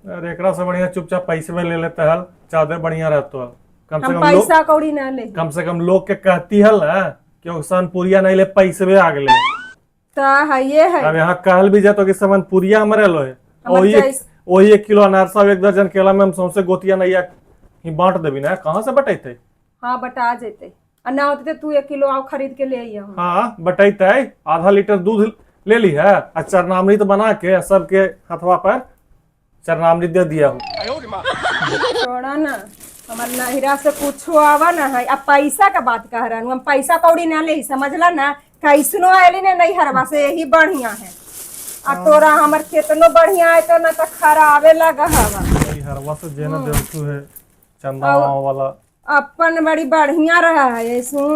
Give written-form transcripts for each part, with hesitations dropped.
अरे एकरा से बढ़िया चुपचाप पैसे में ले लेते हल, ज्यादा बढ़िया रहतो हल। कम से हम कम लोग पैसा कौड़ी ना ले। कम से कम लोग के कहती हल ना कि ओसन पुरिया नहीं ले, पैसे भी आग ले। ता है ये है अब यहाँ कहल भी जातो कि समन पुरिया हमारे लो है, हमर जैस वही 1 किलो अनारसा, 1 दर्जन केला में हम सौंसे गोतिया नैया ही बांट देवी ना, कहाँ से बटेते। हाँ बटा जेते, और ना होते तू 1 किलो आओ खरीद के ले आइया हम। हाँ बटेते, आधा लीटर दूध ले ली है और चरनामृत बना के सबके हथवा पर चरनामृत दे दिया हूँ। छोड़ा ना, हमार नहिरा से कुछो आवा ना है। अब पैसा का बात कह रहा हूँ, हम पैसा कौड़ी ना ले, समझला ना। कैसनो आयली ने नैहरवा से यही बढ़िया है। आ तोरा हमर केतनो बढ़िया है तो ना तो खराबे लगा हवा। हरवा से जेना देवतू है चंदा वाला अपन बड़ी बढ़िया रहा है ऐसू।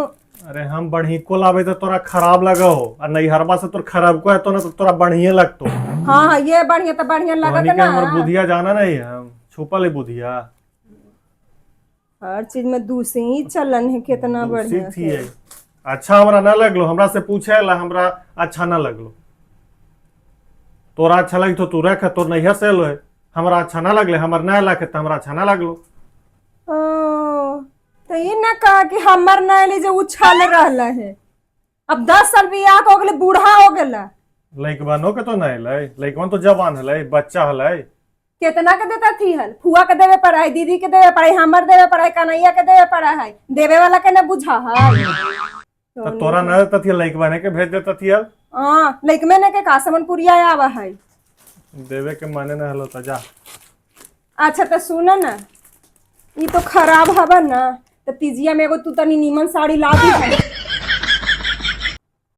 अरे हम बढ़ी को लावे तो तोरा खराब लगा हो, और नहीं हरवा से तोर खराब को है तो ना तो तोरा बढ़िया लगतो। हाँ हाँ ये बढ़िया तो बढ़िया लगत हमर ना। बुधिया जाना नहीं है, हम छुपल है बुधिया। हर चीज में दूसरी ही चलन है, कितना बढ़िया थी है। अच्छा हमरा ना लगलो, हमरा से पूछे ला हमरा अच्छा ना लगलो। तोरा अच्छा लगी तो तू रख, तोर नैहर से लो है। हमरा अच्छा ना लगले, हमर ना लगे तो हमरा अच्छा ना लगलो। तो ये ना कहा कि हमर नैली जो उछल रहला है। अब 10 साल बियाह हो गए, बूढ़ा हो गया। लइकबनो के तो नहीं लै, लइकबन तो जवान हलै, बच्चा हलै। कितना के देता थी हल, फुआ के देवे पड़ा है, दीदी के देवे पड़ा है, हमर देवे पड़ा है, कन्हैया के देवे पड़ा है। देवे वाला के ना बुझा है। तो तोरा ना देता थी लइकबने के भेज देता थी हल। हाँ लइकमे ने के कासमनपुरिया आवा है। देवे के माने ना हलो तो जा। अच्छा तो सुनो ना, ये तो खराब हवा ना, तो तीजिया में एगो तू तनी नीमन साड़ी ला दी है।